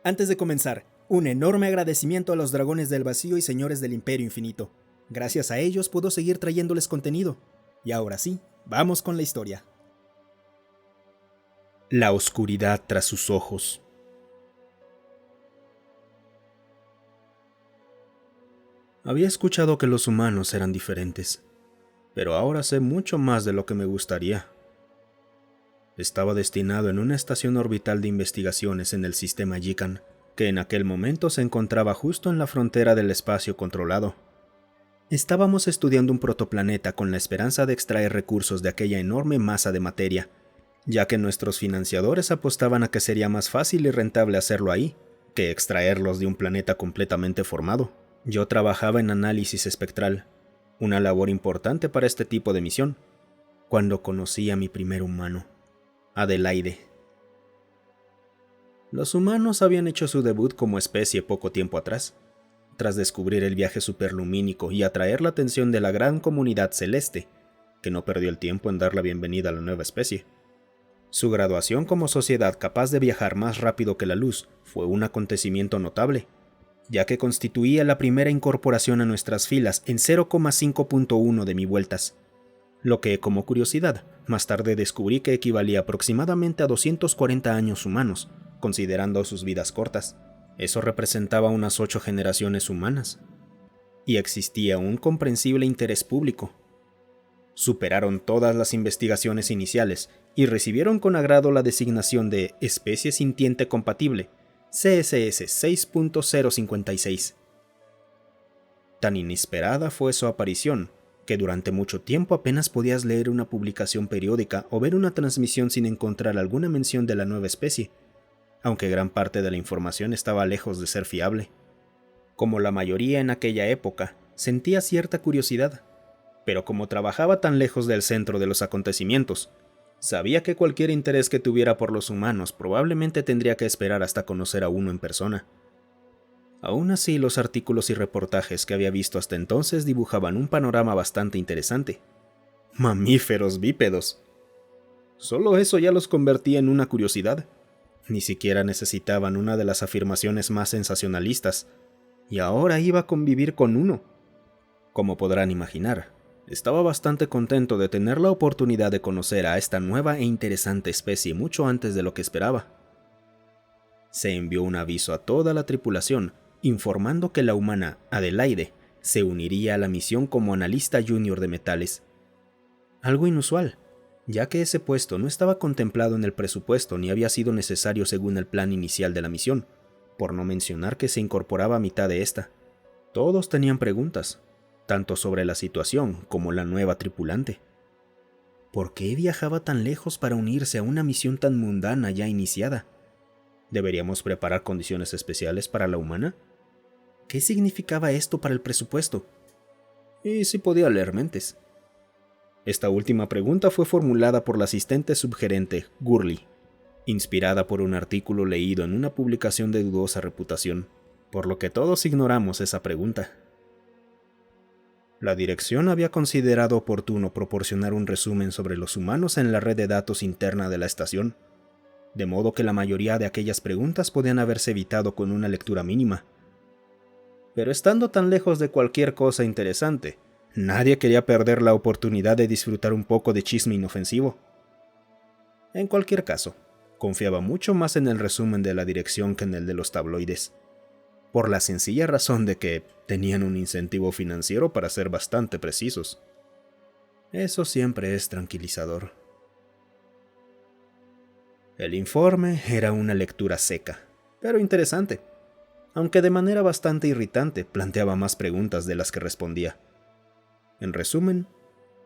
Antes de comenzar, un enorme agradecimiento a los dragones del vacío y señores del Imperio Infinito. Gracias a ellos puedo seguir trayéndoles contenido. Y ahora sí, vamos con la historia. La oscuridad tras sus ojos. Había escuchado que los humanos eran diferentes, pero ahora sé mucho más de lo que me gustaría. Estaba destinado en una estación orbital de investigaciones en el sistema Yikan, que en aquel momento se encontraba justo en la frontera del espacio controlado. Estábamos estudiando un protoplaneta con la esperanza de extraer recursos de aquella enorme masa de materia, ya que nuestros financiadores apostaban a que sería más fácil y rentable hacerlo ahí, que extraerlos de un planeta completamente formado. Yo trabajaba en análisis espectral, una labor importante para este tipo de misión, cuando conocí a mi primer humano, Adelaide. Los humanos habían hecho su debut como especie poco tiempo atrás, tras descubrir el viaje superlumínico y atraer la atención de la gran comunidad celeste, que no perdió el tiempo en dar la bienvenida a la nueva especie. Su graduación como sociedad capaz de viajar más rápido que la luz fue un acontecimiento notable, ya que constituía la primera incorporación a nuestras filas en 0,5.1 de vueltas, lo que, como curiosidad, más tarde descubrí que equivalía aproximadamente a 240 años humanos, considerando sus vidas cortas. Eso representaba unas 8 generaciones humanas. Y existía un comprensible interés público. Superaron todas las investigaciones iniciales y recibieron con agrado la designación de Especie Sintiente Compatible, CSS 6.056. Tan inesperada fue su aparición, que durante mucho tiempo apenas podías leer una publicación periódica o ver una transmisión sin encontrar alguna mención de la nueva especie, aunque gran parte de la información estaba lejos de ser fiable. Como la mayoría en aquella época, sentía cierta curiosidad, pero como trabajaba tan lejos del centro de los acontecimientos, sabía que cualquier interés que tuviera por los humanos probablemente tendría que esperar hasta conocer a uno en persona. Aún así, los artículos y reportajes que había visto hasta entonces dibujaban un panorama bastante interesante. Mamíferos bípedos. Solo eso ya los convertía en una curiosidad. Ni siquiera necesitaban una de las afirmaciones más sensacionalistas, y ahora iba a convivir con uno. Como podrán imaginar, estaba bastante contento de tener la oportunidad de conocer a esta nueva e interesante especie mucho antes de lo que esperaba. Se envió un aviso a toda la tripulación, informando que la humana Adelaide se uniría a la misión como analista junior de metales. Algo inusual, ya que ese puesto no estaba contemplado en el presupuesto ni había sido necesario según el plan inicial de la misión, por no mencionar que se incorporaba a mitad de esta. Todos tenían preguntas, tanto sobre la situación como la nueva tripulante. ¿Por qué viajaba tan lejos para unirse a una misión tan mundana ya iniciada? ¿Deberíamos preparar condiciones especiales para la humana? ¿Qué significaba esto para el presupuesto? ¿Y si podía leer mentes? Esta última pregunta fue formulada por la asistente subgerente Gurley, inspirada por un artículo leído en una publicación de dudosa reputación, por lo que todos ignoramos esa pregunta. La dirección había considerado oportuno proporcionar un resumen sobre los humanos en la red de datos interna de la estación, de modo que la mayoría de aquellas preguntas podían haberse evitado con una lectura mínima. Pero estando tan lejos de cualquier cosa interesante, nadie quería perder la oportunidad de disfrutar un poco de chisme inofensivo. En cualquier caso, confiaba mucho más en el resumen de la dirección que en el de los tabloides, por la sencilla razón de que tenían un incentivo financiero para ser bastante precisos. Eso siempre es tranquilizador. El informe era una lectura seca, pero interesante, aunque de manera bastante irritante planteaba más preguntas de las que respondía. En resumen,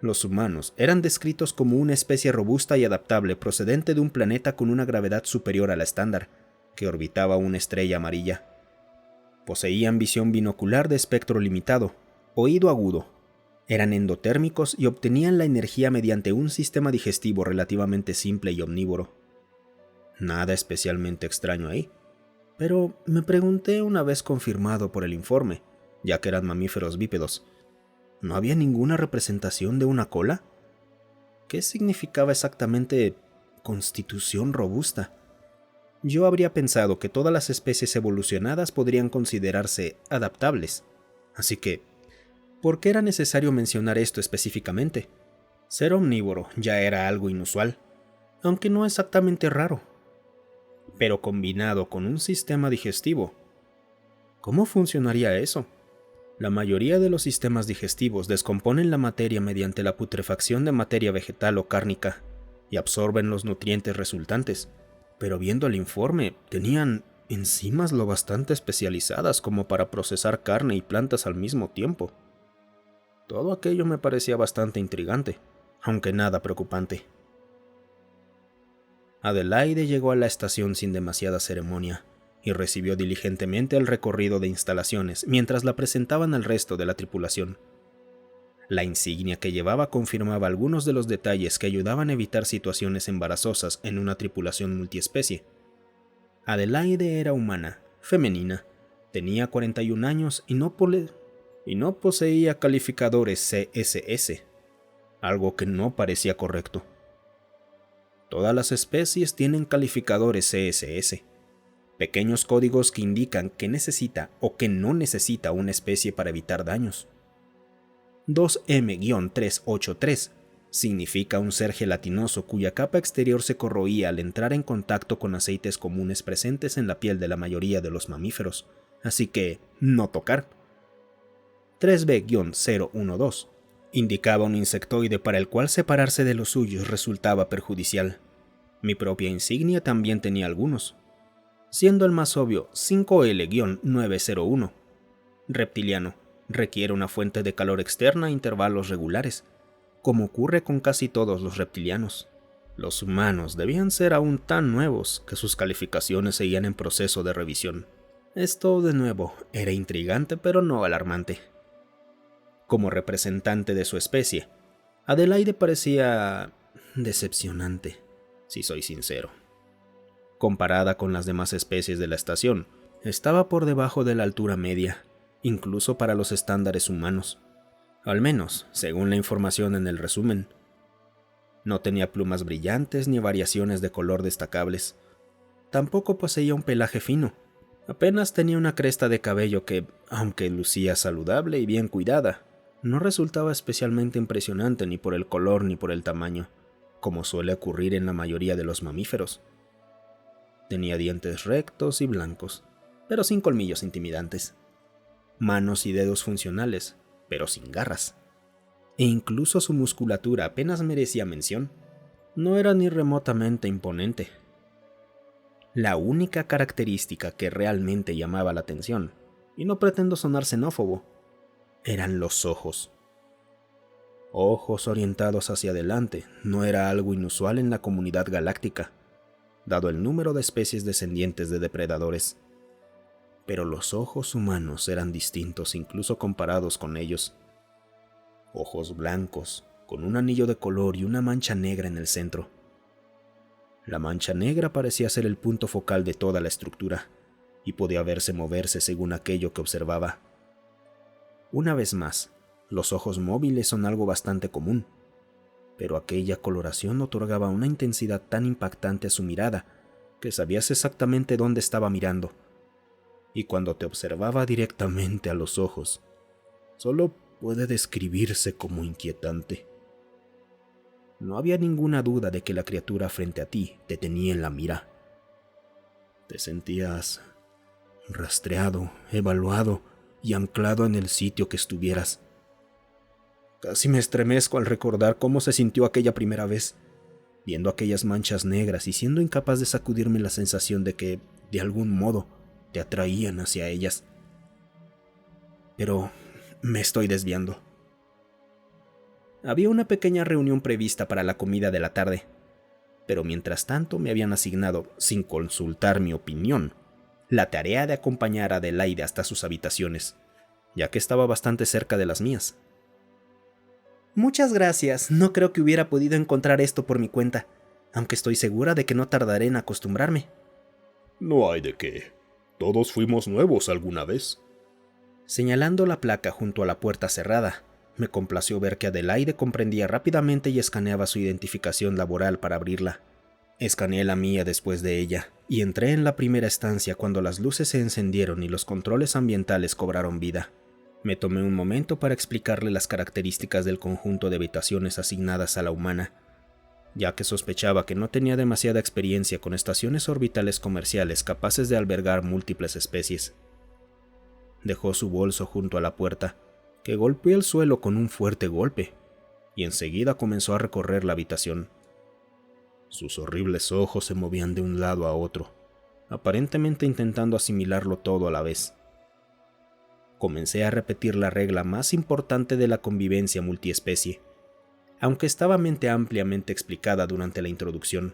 los humanos eran descritos como una especie robusta y adaptable procedente de un planeta con una gravedad superior a la estándar, que orbitaba una estrella amarilla. Poseían visión binocular de espectro limitado, oído agudo, eran endotérmicos y obtenían la energía mediante un sistema digestivo relativamente simple y omnívoro. Nada especialmente extraño ahí, pero me pregunté una vez confirmado por el informe, ya que eran mamíferos bípedos, ¿no había ninguna representación de una cola? ¿Qué significaba exactamente constitución robusta? Yo habría pensado que todas las especies evolucionadas podrían considerarse adaptables. Así que, ¿por qué era necesario mencionar esto específicamente? Ser omnívoro ya era algo inusual, aunque no exactamente raro. Pero combinado con un sistema digestivo, ¿cómo funcionaría eso? La mayoría de los sistemas digestivos descomponen la materia mediante la putrefacción de materia vegetal o cárnica y absorben los nutrientes resultantes. Pero viendo el informe, tenían enzimas lo bastante especializadas como para procesar carne y plantas al mismo tiempo. Todo aquello me parecía bastante intrigante, aunque nada preocupante. Adelaide llegó a la estación sin demasiada ceremonia y recibió diligentemente el recorrido de instalaciones mientras la presentaban al resto de la tripulación. La insignia que llevaba confirmaba algunos de los detalles que ayudaban a evitar situaciones embarazosas en una tripulación multiespecie. Adelaide era humana, femenina, tenía 41 años y no poseía calificadores CSS, algo que no parecía correcto. Todas las especies tienen calificadores CSS, pequeños códigos que indican qué necesita o qué no necesita una especie para evitar daños. 2M-383 significa un ser gelatinoso cuya capa exterior se corroía al entrar en contacto con aceites comunes presentes en la piel de la mayoría de los mamíferos, así que no tocar. 3B-012 indicaba un insectoide para el cual separarse de los suyos resultaba perjudicial. Mi propia insignia también tenía algunos, siendo el más obvio 5L-901. Reptiliano, requiere una fuente de calor externa a intervalos regulares, como ocurre con casi todos los reptilianos. Los humanos debían ser aún tan nuevos que sus calificaciones seguían en proceso de revisión. Esto, de nuevo, era intrigante pero no alarmante. Como representante de su especie, Adelaide parecía decepcionante, si soy sincero. Comparada con las demás especies de la estación, estaba por debajo de la altura media, incluso para los estándares humanos, al menos según la información en el resumen. No tenía plumas brillantes ni variaciones de color destacables. Tampoco poseía un pelaje fino. Apenas tenía una cresta de cabello que, aunque lucía saludable y bien cuidada, no resultaba especialmente impresionante ni por el color ni por el tamaño, como suele ocurrir en la mayoría de los mamíferos. Tenía dientes rectos y blancos, pero sin colmillos intimidantes. Manos y dedos funcionales, pero sin garras. E incluso su musculatura apenas merecía mención. No era ni remotamente imponente. La única característica que realmente llamaba la atención, y no pretendo sonar xenófobo, eran los ojos. Ojos orientados hacia adelante no era algo inusual en la comunidad galáctica, dado el número de especies descendientes de depredadores. Pero los ojos humanos eran distintos incluso comparados con ellos. Ojos blancos, con un anillo de color y una mancha negra en el centro. La mancha negra parecía ser el punto focal de toda la estructura, y podía verse moverse según aquello que observaba. Una vez más, los ojos móviles son algo bastante común, pero aquella coloración otorgaba una intensidad tan impactante a su mirada que sabías exactamente dónde estaba mirando. Y cuando te observaba directamente a los ojos, solo puede describirse como inquietante. No había ninguna duda de que la criatura frente a ti te tenía en la mira. Te sentías rastreado, evaluado y anclado en el sitio que estuvieras. Casi me estremezco al recordar cómo se sintió aquella primera vez, viendo aquellas manchas negras y siendo incapaz de sacudirme la sensación de que, de algún modo, te atraían hacia ellas. Pero me estoy desviando. Había una pequeña reunión prevista para la comida de la tarde, pero mientras tanto me habían asignado, sin consultar mi opinión, la tarea de acompañar a Adelaide hasta sus habitaciones, ya que estaba bastante cerca de las mías. Muchas gracias, no creo que hubiera podido encontrar esto por mi cuenta, aunque estoy segura de que no tardaré en acostumbrarme. No hay de qué. Todos fuimos nuevos alguna vez. Señalando la placa junto a la puerta cerrada, me complació ver que Adelaide comprendía rápidamente y escaneaba su identificación laboral para abrirla. Escaneé la mía después de ella, y entré en la primera estancia cuando las luces se encendieron y los controles ambientales cobraron vida. Me tomé un momento para explicarle las características del conjunto de habitaciones asignadas a la humana, ya que sospechaba que no tenía demasiada experiencia con estaciones orbitales comerciales capaces de albergar múltiples especies. Dejó su bolso junto a la puerta, que golpeó el suelo con un fuerte golpe, y enseguida comenzó a recorrer la habitación. Sus horribles ojos se movían de un lado a otro, aparentemente intentando asimilarlo todo a la vez. Comencé a repetir la regla más importante de la convivencia multiespecie, aunque estaba ampliamente explicada durante la introducción.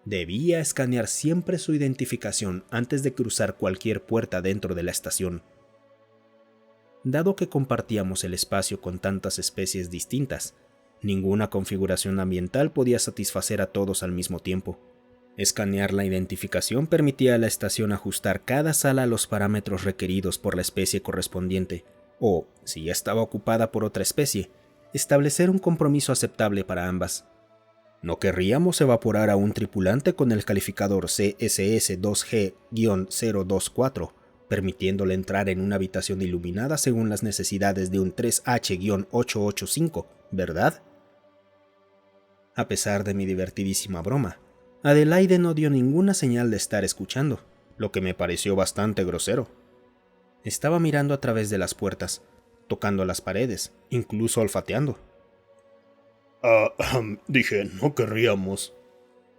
Debía escanear siempre su identificación antes de cruzar cualquier puerta dentro de la estación. Dado que compartíamos el espacio con tantas especies distintas, ninguna configuración ambiental podía satisfacer a todos al mismo tiempo. Escanear la identificación permitía a la estación ajustar cada sala a los parámetros requeridos por la especie correspondiente, o, si ya estaba ocupada por otra especie, establecer un compromiso aceptable para ambas. No querríamos evaporar a un tripulante con el calificador CSS-2G-024, permitiéndole entrar en una habitación iluminada según las necesidades de un 3H-885, ¿verdad? A pesar de mi divertidísima broma, Adelaide no dio ninguna señal de estar escuchando, lo que me pareció bastante grosero. Estaba mirando a través de las puertas, tocando las paredes, incluso olfateando. Dije, no querríamos.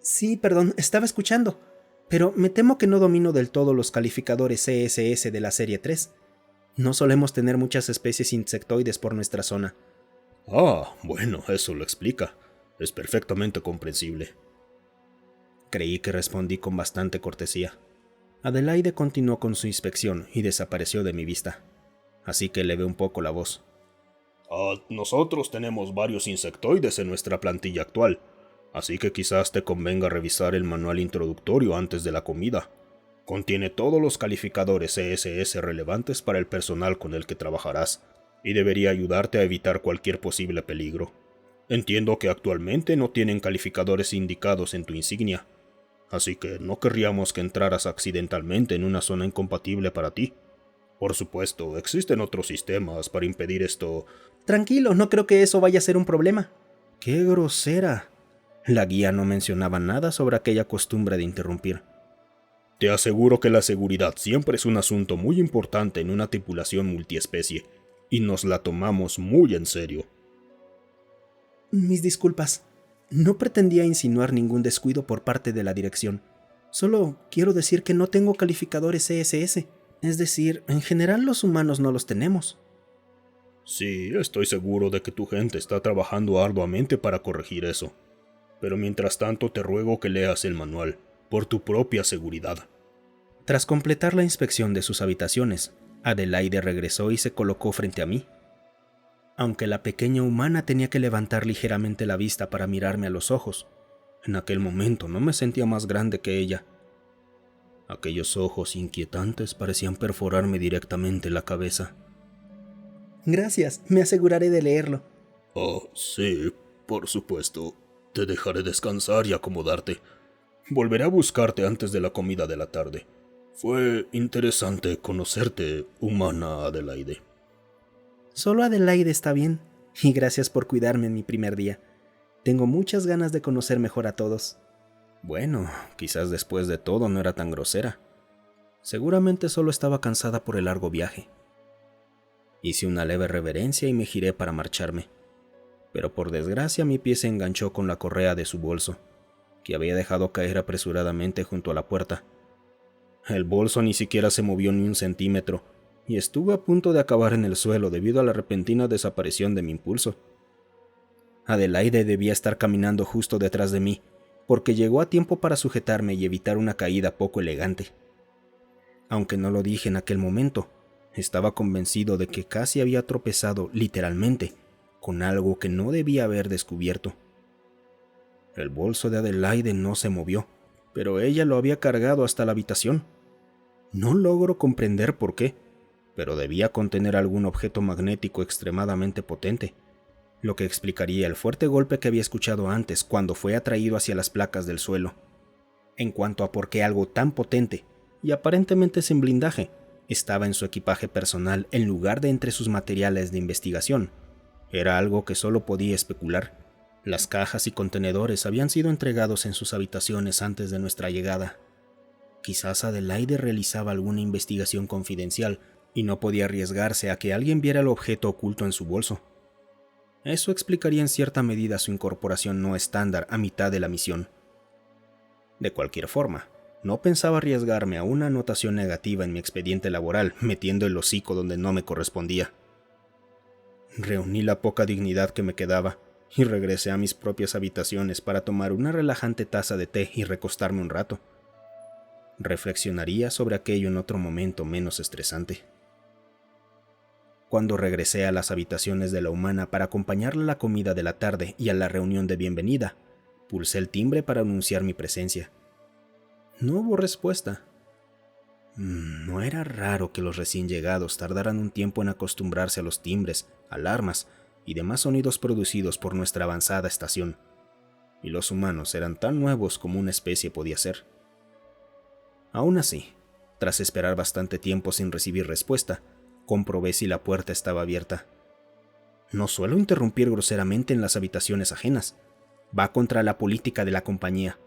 Sí, perdón, estaba escuchando, pero me temo que no domino del todo los calificadores CSS de la serie 3. No solemos tener muchas especies insectoides por nuestra zona. Bueno, eso lo explica. Es perfectamente comprensible. Creí que respondí con bastante cortesía. Adelaide continuó con su inspección y desapareció de mi vista, así que elevé un poco la voz. Nosotros tenemos varios insectoides en nuestra plantilla actual, así que quizás te convenga revisar el manual introductorio antes de la comida. Contiene todos los calificadores CSS relevantes para el personal con el que trabajarás, y debería ayudarte a evitar cualquier posible peligro. Entiendo que actualmente no tienen calificadores indicados en tu insignia, así que no querríamos que entraras accidentalmente en una zona incompatible para ti. Por supuesto, existen otros sistemas para impedir esto. Tranquilo, no creo que eso vaya a ser un problema. ¡Qué grosera! La guía no mencionaba nada sobre aquella costumbre de interrumpir. Te aseguro que la seguridad siempre es un asunto muy importante en una tripulación multiespecie, y nos la tomamos muy en serio. Mis disculpas. No pretendía insinuar ningún descuido por parte de la dirección. Solo quiero decir que no tengo calificadores CSS. Es decir, en general los humanos no los tenemos. Sí, estoy seguro de que tu gente está trabajando arduamente para corregir eso. Pero mientras tanto te ruego que leas el manual, por tu propia seguridad. Tras completar la inspección de sus habitaciones, Adelaide regresó y se colocó frente a mí. Aunque la pequeña humana tenía que levantar ligeramente la vista para mirarme a los ojos, en aquel momento no me sentía más grande que ella. Aquellos ojos inquietantes parecían perforarme directamente la cabeza. Gracias, me aseguraré de leerlo. Sí, por supuesto. Te dejaré descansar y acomodarte. Volveré a buscarte antes de la comida de la tarde. Fue interesante conocerte, humana Adelaide. Solo Adelaide está bien, y gracias por cuidarme en mi primer día. Tengo muchas ganas de conocer mejor a todos. Bueno, quizás después de todo no era tan grosera. Seguramente solo estaba cansada por el largo viaje. Hice una leve reverencia y me giré para marcharme, pero por desgracia mi pie se enganchó con la correa de su bolso, que había dejado caer apresuradamente junto a la puerta. El bolso ni siquiera se movió ni un centímetro, y estuve a punto de acabar en el suelo debido a la repentina desaparición de mi impulso. Adelaide debía estar caminando justo detrás de mí, porque llegó a tiempo para sujetarme y evitar una caída poco elegante. Aunque no lo dije en aquel momento, estaba convencido de que casi había tropezado, literalmente, con algo que no debía haber descubierto. El bolso de Adelaide no se movió, pero ella lo había cargado hasta la habitación. No logro comprender por qué, pero debía contener algún objeto magnético extremadamente potente. lo que explicaría el fuerte golpe que había escuchado antes cuando fue atraído hacia las placas del suelo. En cuanto a por qué algo tan potente, y aparentemente sin blindaje, estaba en su equipaje personal en lugar de entre sus materiales de investigación, era algo que solo podía especular. Las cajas y contenedores habían sido entregados en sus habitaciones antes de nuestra llegada. Quizás Adelaide realizaba alguna investigación confidencial y no podía arriesgarse a que alguien viera el objeto oculto en su bolso. Eso explicaría en cierta medida su incorporación no estándar a mitad de la misión. De cualquier forma, no pensaba arriesgarme a una anotación negativa en mi expediente laboral metiendo el hocico donde no me correspondía. Reuní la poca dignidad que me quedaba y regresé a mis propias habitaciones para tomar una relajante taza de té y recostarme un rato. Reflexionaría sobre aquello en otro momento menos estresante. Cuando regresé a las habitaciones de la humana para acompañarla a la comida de la tarde y a la reunión de bienvenida, pulsé el timbre para anunciar mi presencia. No hubo respuesta. No era raro que los recién llegados tardaran un tiempo en acostumbrarse a los timbres, alarmas y demás sonidos producidos por nuestra avanzada estación, y los humanos eran tan nuevos como una especie podía ser. Aún así, tras esperar bastante tiempo sin recibir respuesta, comprobé si la puerta estaba abierta. No suelo interrumpir groseramente en las habitaciones ajenas. Va contra la política de la compañía,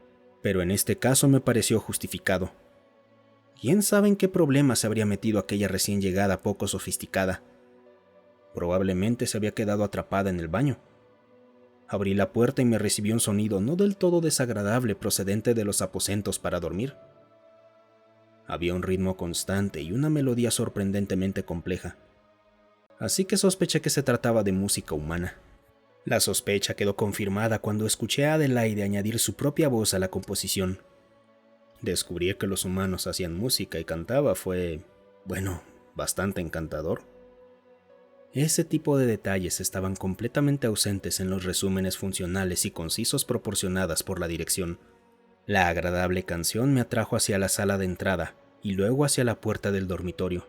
pero en este caso me pareció justificado. ¿Quién sabe en qué problema se habría metido aquella recién llegada poco sofisticada? Probablemente se había quedado atrapada en el baño. Abrí la puerta y me recibió un sonido no del todo desagradable procedente de los aposentos para dormir. Había un ritmo constante y una melodía sorprendentemente compleja, así que sospeché que se trataba de música humana. La sospecha quedó confirmada cuando escuché a Adelaide añadir su propia voz a la composición. Descubrir que los humanos hacían música y cantaba fue, bastante encantador. Ese tipo de detalles estaban completamente ausentes en los resúmenes funcionales y concisos proporcionadas por la dirección. La agradable canción me atrajo hacia la sala de entrada y luego hacia la puerta del dormitorio.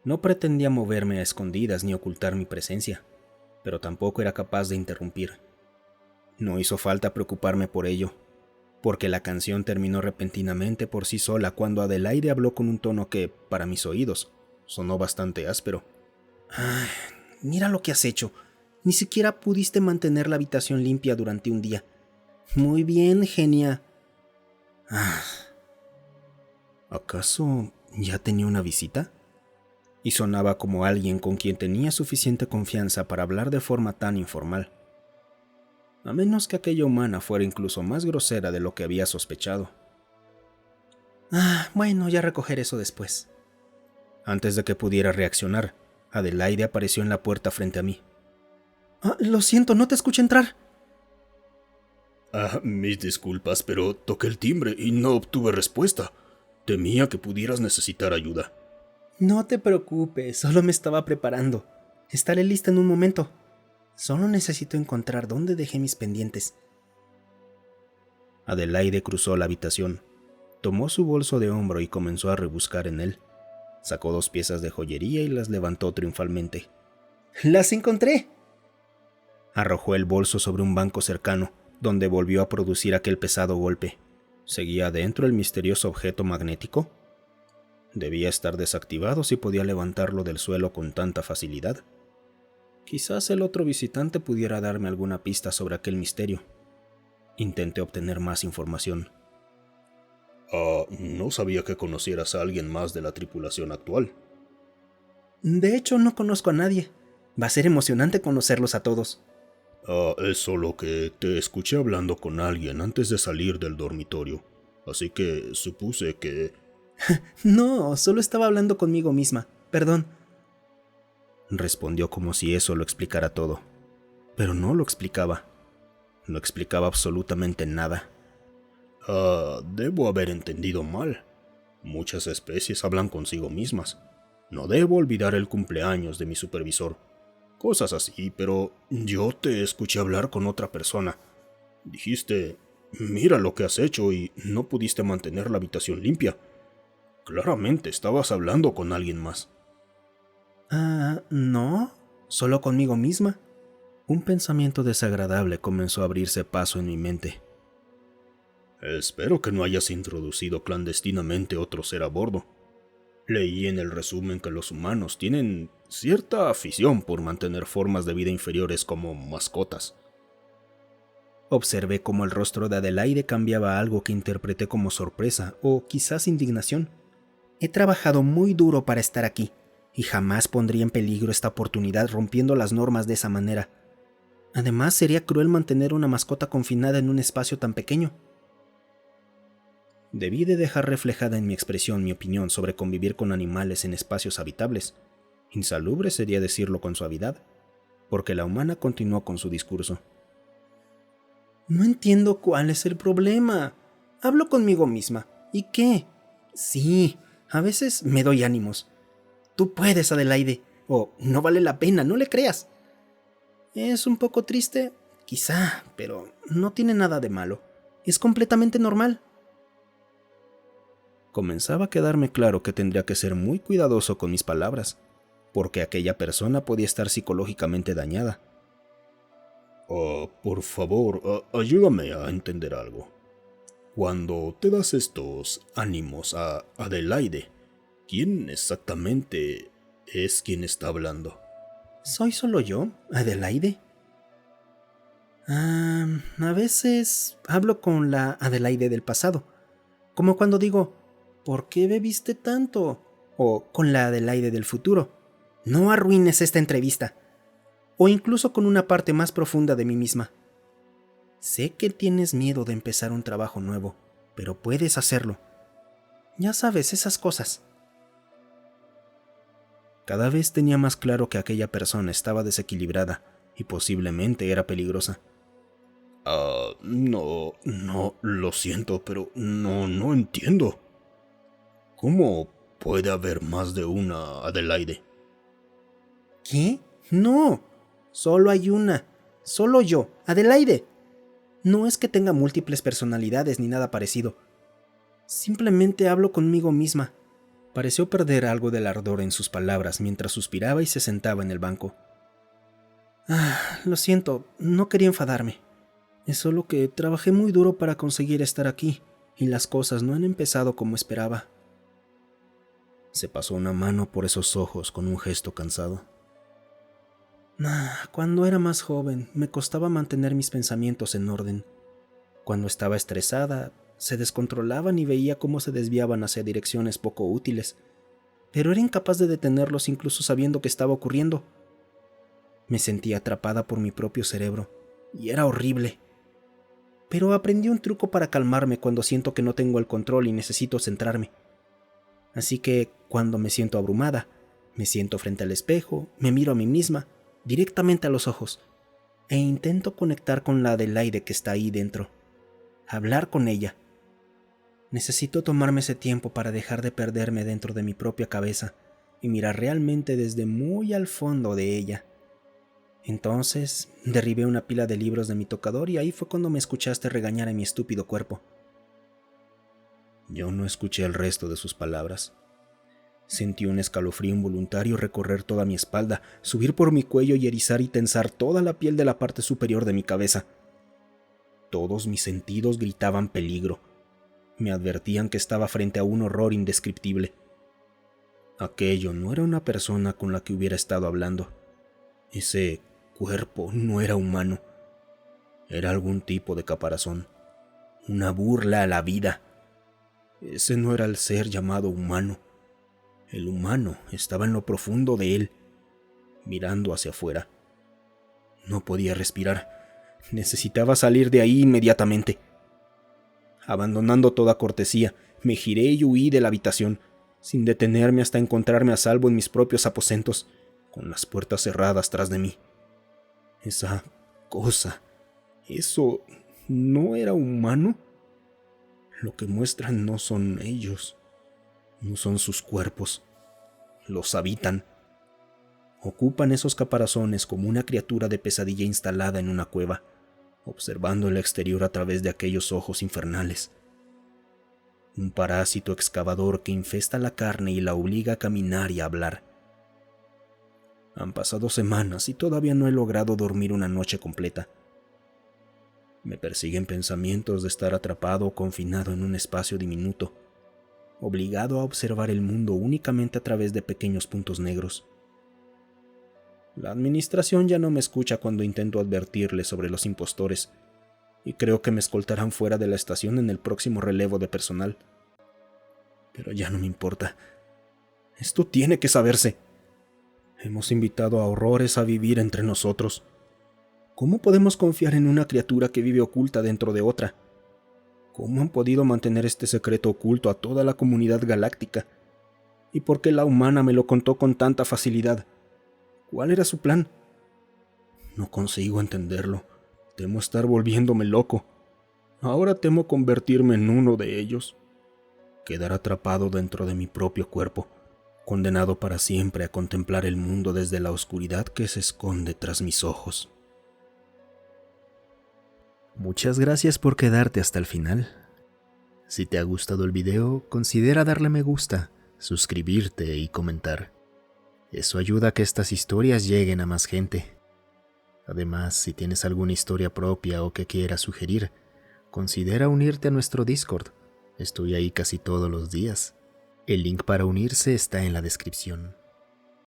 No pretendía moverme a escondidas ni ocultar mi presencia, pero tampoco era capaz de interrumpir. No hizo falta preocuparme por ello, porque la canción terminó repentinamente por sí sola cuando Adelaide habló con un tono que, para mis oídos, sonó bastante áspero. Mira lo que has hecho. Ni siquiera pudiste mantener la habitación limpia durante un día. Muy bien, genia. ¿Acaso ya tenía una visita? Y sonaba como alguien con quien tenía suficiente confianza para hablar de forma tan informal. A menos que aquella humana fuera incluso más grosera de lo que había sospechado. Ya recogeré eso después. Antes de que pudiera reaccionar, Adelaide apareció en la puerta frente a mí. Lo siento, no te escuché entrar. Mis disculpas, pero toqué el timbre y no obtuve respuesta. Temía que pudieras necesitar ayuda. No te preocupes, solo me estaba preparando. Estaré lista en un momento. Solo necesito encontrar dónde dejé mis pendientes. Adelaide cruzó la habitación, tomó su bolso de hombro y comenzó a rebuscar en él. Sacó 2 piezas de joyería y las levantó triunfalmente. ¡Las encontré! Arrojó el bolso sobre un banco cercano, donde volvió a producir aquel pesado golpe. ¿Seguía adentro el misterioso objeto magnético? Debía estar desactivado si podía levantarlo del suelo con tanta facilidad. Quizás el otro visitante pudiera darme alguna pista sobre aquel misterio. Intenté obtener más información. No sabía que conocieras a alguien más de la tripulación actual. De hecho, no conozco a nadie. Va a ser emocionante conocerlos a todos. Es solo que te escuché hablando con alguien antes de salir del dormitorio, así que supuse que... No, solo estaba hablando conmigo misma. Perdón. Respondió como si eso lo explicara todo. Pero no lo explicaba. No explicaba absolutamente nada. Debo haber entendido mal. Muchas especies hablan consigo mismas. No debo olvidar el cumpleaños de mi supervisor. Cosas así, pero yo te escuché hablar con otra persona. Dijiste, mira lo que has hecho y no pudiste mantener la habitación limpia. Claramente estabas hablando con alguien más. No, solo conmigo misma. Un pensamiento desagradable comenzó a abrirse paso en mi mente. Espero que no hayas introducido clandestinamente otro ser a bordo. Leí en el resumen que los humanos tienen cierta afición por mantener formas de vida inferiores como mascotas. Observé cómo el rostro de Adelaide cambiaba a algo que interpreté como sorpresa o quizás indignación. He trabajado muy duro para estar aquí y jamás pondría en peligro esta oportunidad rompiendo las normas de esa manera. Además, sería cruel mantener una mascota confinada en un espacio tan pequeño. Debí de dejar reflejada en mi expresión mi opinión sobre convivir con animales en espacios habitables. Insalubre sería decirlo con suavidad, porque la humana continuó con su discurso. No entiendo cuál es el problema. Hablo conmigo misma. ¿Y qué? Sí, a veces me doy ánimos. Tú puedes, Adelaide. O no vale la pena, no le creas. Es un poco triste, quizá, pero no tiene nada de malo. Es completamente normal. Comenzaba a quedarme claro que tendría que ser muy cuidadoso con mis palabras, porque aquella persona podía estar psicológicamente dañada. Por favor, ayúdame a entender algo. Cuando te das estos ánimos a Adelaide, ¿quién exactamente es quien está hablando? ¿Soy solo yo, Adelaide? A veces hablo con la Adelaide del pasado, como cuando digo, ¿por qué bebiste tanto? O con la Adelaide del futuro, no arruines esta entrevista. O incluso con una parte más profunda de mí misma. Sé que tienes miedo de empezar un trabajo nuevo, pero puedes hacerlo. Ya sabes, esas cosas. Cada vez tenía más claro que aquella persona estaba desequilibrada y posiblemente era peligrosa. No, lo siento, pero no entiendo. ¿Cómo puede haber más de una Adelaide? ¿Qué? No, solo hay una. Solo yo, Adelaide. No es que tenga múltiples personalidades ni nada parecido. Simplemente hablo conmigo misma. Pareció perder algo del ardor en sus palabras mientras suspiraba y se sentaba en el banco. Lo siento, no quería enfadarme. Es solo que trabajé muy duro para conseguir estar aquí y las cosas no han empezado como esperaba. Se pasó una mano por esos ojos con un gesto cansado. Cuando era más joven, me costaba mantener mis pensamientos en orden. Cuando estaba estresada, se descontrolaban y veía cómo se desviaban hacia direcciones poco útiles, pero era incapaz de detenerlos incluso sabiendo que estaba ocurriendo. Me sentía atrapada por mi propio cerebro, y era horrible. Pero aprendí un truco para calmarme cuando siento que no tengo el control y necesito centrarme. Así que, cuando me siento abrumada, me siento frente al espejo, me miro a mí misma, directamente a los ojos, e intento conectar con la Adelaide que está ahí dentro. Hablar con ella. Necesito tomarme ese tiempo para dejar de perderme dentro de mi propia cabeza y mirar realmente desde muy al fondo de ella. Entonces, derribé una pila de libros de mi tocador y ahí fue cuando me escuchaste regañar a mi estúpido cuerpo. Yo no escuché el resto de sus palabras. Sentí un escalofrío involuntario recorrer toda mi espalda, subir por mi cuello y erizar y tensar toda la piel de la parte superior de mi cabeza. Todos mis sentidos gritaban peligro. Me advertían que estaba frente a un horror indescriptible. Aquello no era una persona con la que hubiera estado hablando. Ese cuerpo no era humano. Era algún tipo de caparazón. Una burla a la vida. Ese no era el ser llamado humano. El humano estaba en lo profundo de él, mirando hacia afuera. No podía respirar. Necesitaba salir de ahí inmediatamente. Abandonando toda cortesía, me giré y huí de la habitación, sin detenerme hasta encontrarme a salvo en mis propios aposentos, con las puertas cerradas tras de mí. Esa cosa, ¿eso no era humano? Lo que muestran no son ellos, no son sus cuerpos, los habitan. Ocupan esos caparazones como una criatura de pesadilla instalada en una cueva, observando el exterior a través de aquellos ojos infernales. Un parásito excavador que infesta la carne y la obliga a caminar y a hablar. Han pasado semanas y todavía no he logrado dormir una noche completa. Me persiguen pensamientos de estar atrapado o confinado en un espacio diminuto, obligado a observar el mundo únicamente a través de pequeños puntos negros. La administración ya no me escucha cuando intento advertirles sobre los impostores, y creo que me escoltarán fuera de la estación en el próximo relevo de personal. Pero ya no me importa. Esto tiene que saberse. Hemos invitado a horrores a vivir entre nosotros. ¿Cómo podemos confiar en una criatura que vive oculta dentro de otra? ¿Cómo han podido mantener este secreto oculto a toda la comunidad galáctica? ¿Y por qué la humana me lo contó con tanta facilidad? ¿Cuál era su plan? No consigo entenderlo. Temo estar volviéndome loco. Ahora temo convertirme en uno de ellos. Quedar atrapado dentro de mi propio cuerpo, condenado para siempre a contemplar el mundo desde la oscuridad que se esconde tras mis ojos. Muchas gracias por quedarte hasta el final. Si te ha gustado el video, considera darle me gusta, suscribirte y comentar. Eso ayuda a que estas historias lleguen a más gente. Además, si tienes alguna historia propia o que quieras sugerir, considera unirte a nuestro Discord. Estoy ahí casi todos los días. El link para unirse está en la descripción.